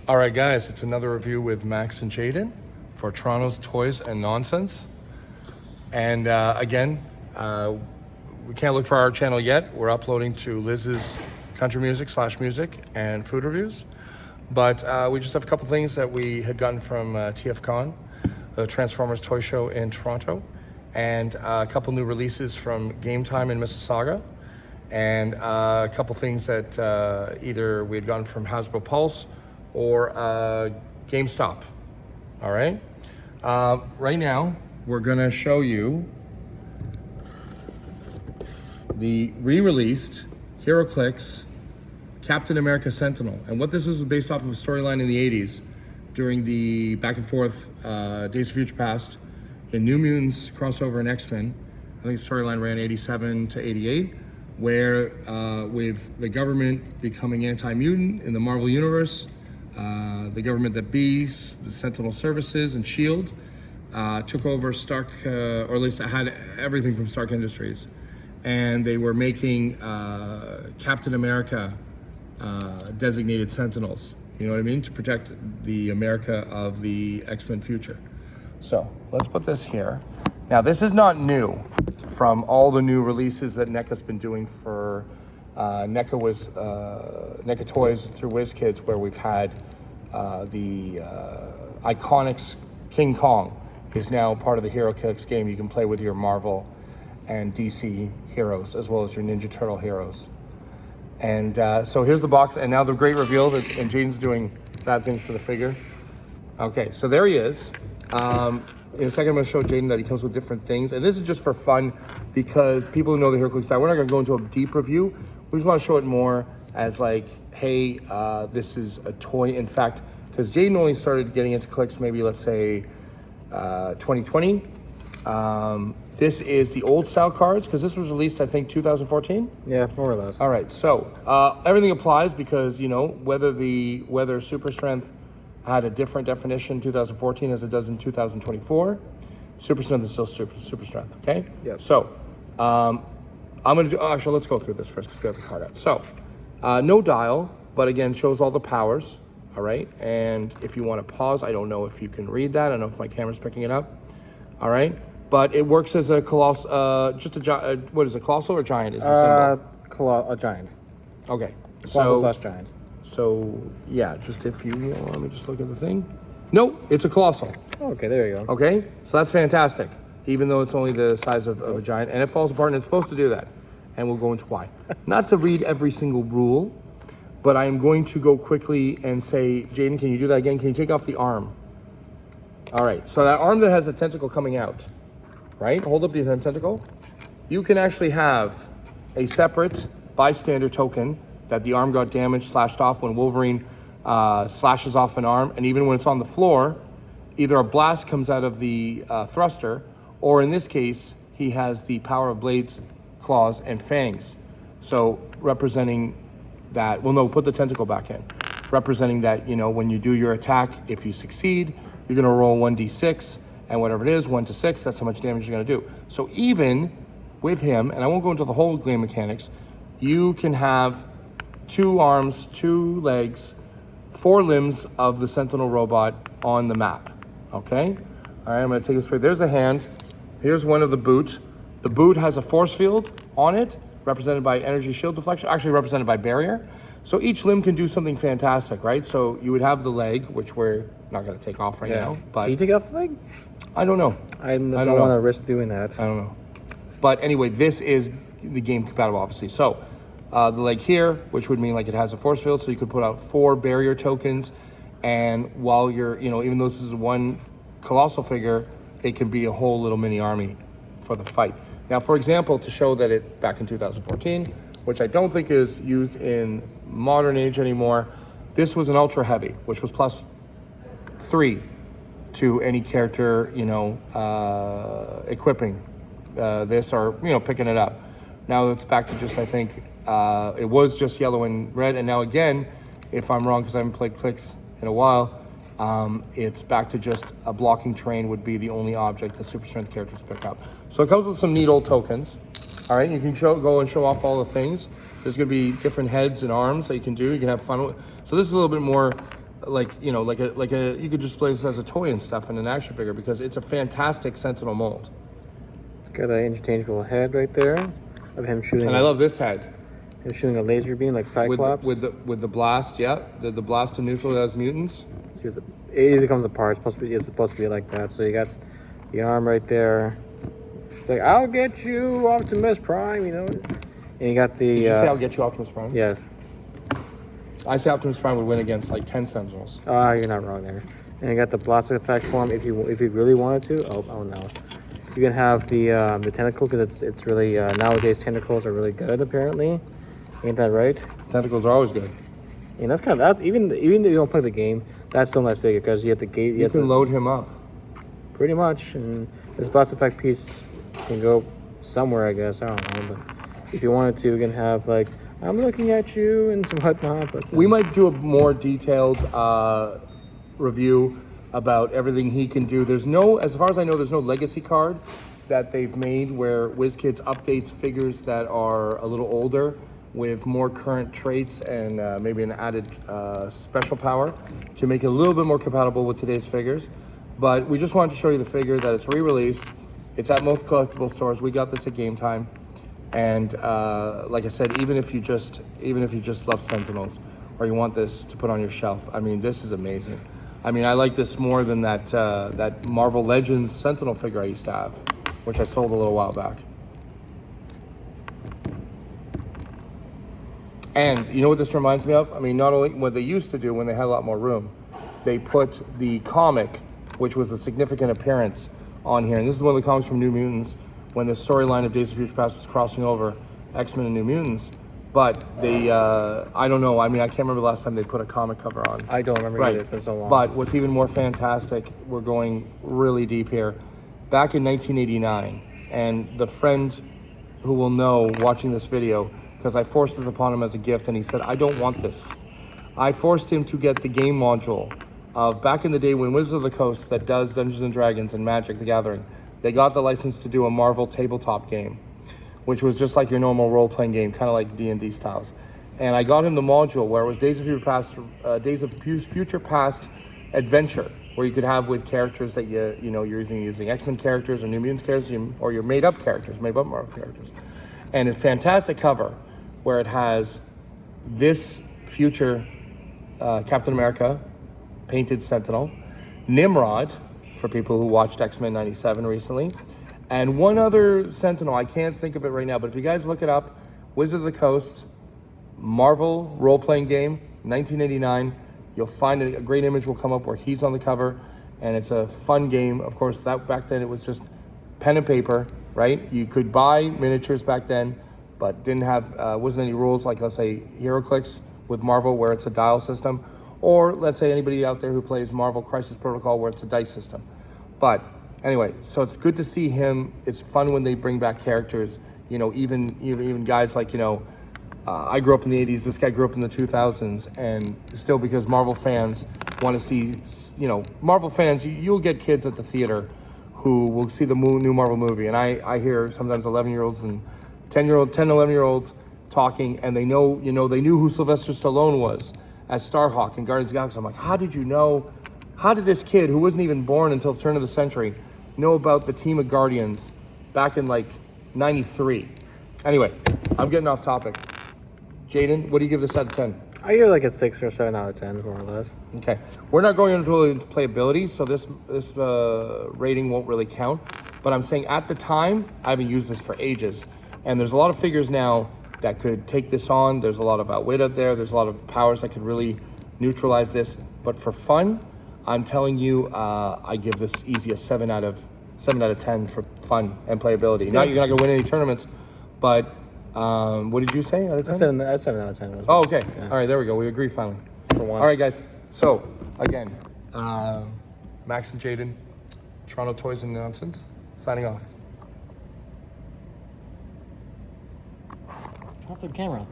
All right, guys, it's another review with Max and Jaden for Toronto's Toys and Nonsense. And again, we can't look for our channel yet. We're uploading to Liz's country music and food reviews. But we just have a couple things that we had gotten from TFCon, the Transformers Toy Show in Toronto, and a couple new releases from Game Time in Mississauga, and a couple things that either we had gotten from Hasbro Pulse or GameStop. All right. Right now, we're gonna show you the re-released Heroclix Captain America Sentinel. And what this is based off of a storyline in the 80s during the back and forth Days of Future Past in New Mutants crossover and X-Men. I think the storyline ran 87 to 88, where with the government becoming anti-mutant in the Marvel Universe, the government that bees, the Sentinel Services and S.H.I.E.L.D. Took over Stark, or at least had everything from Stark Industries. And they were making Captain America designated Sentinels, you know what I mean? To protect the America of the X-Men future. So let's put this here. Now this is not new from all the new releases that NECA's been doing for NECA Toys through WizKids, where we've had the Iconics King Kong is now part of the Heroclix game. You can play with your Marvel and DC heroes, as well as your Ninja Turtle heroes. And so here's the box, and now the great reveal that, and Jaden's doing bad things to the figure. Okay, so there he is. In a second, I'm gonna show Jaden that he comes with different things. And this is just for fun, because people who know the Heroclix style, we're not gonna go into a deep review. We just wanna show it more as like, hey, this is a toy. In fact, because Jaden only started getting into clicks maybe, let's say, 2020. This is the old style cards, because this was released, I think, 2014? Yeah, more or less. All right, so everything applies because, you know, whether Super Strength had a different definition in 2014 as it does in 2024, Super Strength is still Super Strength, okay? Yep. So, I'm gonna do, actually, let's go through this first because we have the card out. So, no dial, but again, shows all the powers, all right? And if you want to pause, I don't know if you can read that. I don't know if my camera's picking it up, all right? But it works as a colossal, just a what is it, colossal or giant is the symbol? A giant. Okay. Colossal / giant. So, yeah, just if you let me just look at the thing. No, it's a colossal. Okay, there you go. Okay, so that's fantastic, even though it's only the size of a giant, and it falls apart, and it's supposed to do that. And we'll go into why. Not to read every single rule, but I'm going to go quickly and say, Jaden, can you do that again? Can you take off the arm? All right, so that arm that has the tentacle coming out, right? Hold up the tentacle. You can actually have a separate bystander token that the arm got damaged, slashed off when Wolverine slashes off an arm, and even when it's on the floor, either a blast comes out of the thruster, or in this case, he has the power of blades, claws, and fangs. So representing that, well, no, put the tentacle back in. Representing that, you know, when you do your attack, if you succeed, you're gonna roll 1d6, and whatever it is, 1 to 6, that's how much damage you're gonna do. So even with him, and I won't go into the whole game mechanics, you can have 2 arms, 2 legs, 4 limbs of the Sentinel robot on the map, okay? All right, I'm gonna take this away. There's a hand. Here's one of the boot. The boot has a force field on it, represented by energy shield deflection, actually represented by barrier. So each limb can do something fantastic, right? So you would have the leg, which we're not gonna take off right now, but. Can you take off the leg? I don't know. I don't want to risk doing that. I don't know. But anyway, this is the game compatible, obviously. So the leg here, which would mean like it has a force field, so you could put out 4 barrier tokens. And while you're, you know, even though this is one colossal figure, it can be a whole little mini army for the fight. Now, for example, to show that it back in 2014, which I don't think is used in modern age anymore, this was an ultra heavy, which was +3 to any character, you know, equipping this or, you know, picking it up. Now it's back to just, I think, it was just yellow and red. And now again, if I'm wrong, because I haven't played clicks in a while, it's back to just a blocking train would be the only object the super strength characters pick up. So it comes with some neat old tokens. All right, you can go and show off all the things. There's gonna be different heads and arms that you can do. You can have fun with. So this is a little bit more like you could display this as a toy and stuff in an action figure because it's a fantastic Sentinel mold. It's got an interchangeable head right there of him shooting. And I love this head. Him shooting a laser beam like Cyclops. With the blast, yeah, the blast to neutralize mutants. See, it easily comes apart. It's supposed to be like that. So you got the arm right there. It's like, I'll get you, Optimus Prime, you know. And you got the. Did you say I'll get you, Optimus Prime? Yes. I say Optimus Prime would win against like 10 Sentinels. You're not wrong there. And you got the blaster effect for him if you really wanted to. Oh no. You can have the tentacle because it's really nowadays tentacles are really good apparently. Ain't that right? Tentacles are always good. And that's kind of that. Even if you don't play the game, that's still a nice figure because you have the gate. You can load him up. Pretty much, and this blast effect piece can go somewhere, I guess. I don't know, but if you wanted to, you can have like I'm looking at you and some whatnot. But we might do a more detailed review about everything he can do. There's no, as far as I know, there's no legacy card that they've made where WizKids updates figures that are a little older with more current traits and maybe an added special power to make it a little bit more compatible with today's figures. But we just wanted to show you the figure that it's re-released. It's at most collectible stores. We got this at Game Time. And like I said, even if you just love Sentinels or you want this to put on your shelf, I mean, this is amazing. I mean, I like this more than that Marvel Legends Sentinel figure I used to have, which I sold a little while back. And you know what this reminds me of? I mean, not only what they used to do when they had a lot more room, they put the comic, which was a significant appearance on here. And this is one of the comics from New Mutants when the storyline of Days of Future Past was crossing over X-Men and New Mutants. But they, I don't know. I mean, I can't remember the last time they put a comic cover on. I don't remember either. It's been so long. But what's even more fantastic, we're going really deep here. Back in 1989, and the friend who will know watching this video, because I forced it upon him as a gift, and he said, I don't want this. I forced him to get the game module of back in the day when Wizards of the Coast that does Dungeons and Dragons and Magic the Gathering, they got the license to do a Marvel tabletop game, which was just like your normal role-playing game, kind of like D&D styles. And I got him the module where it was Days of Future Past Adventure, where you could have with characters that you're using X-Men characters or New Mutants characters or your made-up characters, made-up Marvel characters. And a fantastic cover where it has this future Captain America painted Sentinel, Nimrod, for people who watched X-Men 97 recently, and one other Sentinel. I can't think of it right now, but if you guys look it up, Wizards of the Coast, Marvel role-playing game, 1989, you'll find a great image will come up where he's on the cover, and it's a fun game. Of course, that back then it was just pen and paper, right? You could buy miniatures back then, but didn't have, wasn't any rules like, let's say, Heroclix with Marvel, where it's a dial system, or let's say anybody out there who plays Marvel Crisis Protocol, where it's a dice system. But anyway, so it's good to see him. It's fun when they bring back characters, even guys like, I grew up in the 80s, this guy grew up in the 2000s, and still because Marvel fans want to see, Marvel fans, you'll get kids at the theater who will see the new Marvel movie, and I hear sometimes 11-year-olds and 11-year-olds talking, and they know, they knew who Sylvester Stallone was as Starhawk in Guardians of the Galaxy. I'm like, how did this kid who wasn't even born until the turn of the century know about the team of Guardians back in like 93? Anyway, I'm getting off topic. Jaden, what do you give this out of 10? I give it like a 6 or 7 out of 10, more or less. Okay, we're not going into playability, so this rating won't really count. But I'm saying at the time, I haven't used this for ages, and there's a lot of figures now that could take this on. There's a lot of outwit out there. There's a lot of powers that could really neutralize this. But for fun, I'm telling you, I give this easy a 7 out of 10 for fun and playability. Now you're not gonna win any tournaments, but what did you say out of 10? 7 out of 10. Oh, okay. Yeah. All right, there we go. We agree finally. For once. All right, guys. So again, Max and Jaden, Toronto Toys and Nonsense, signing off. Off the camera.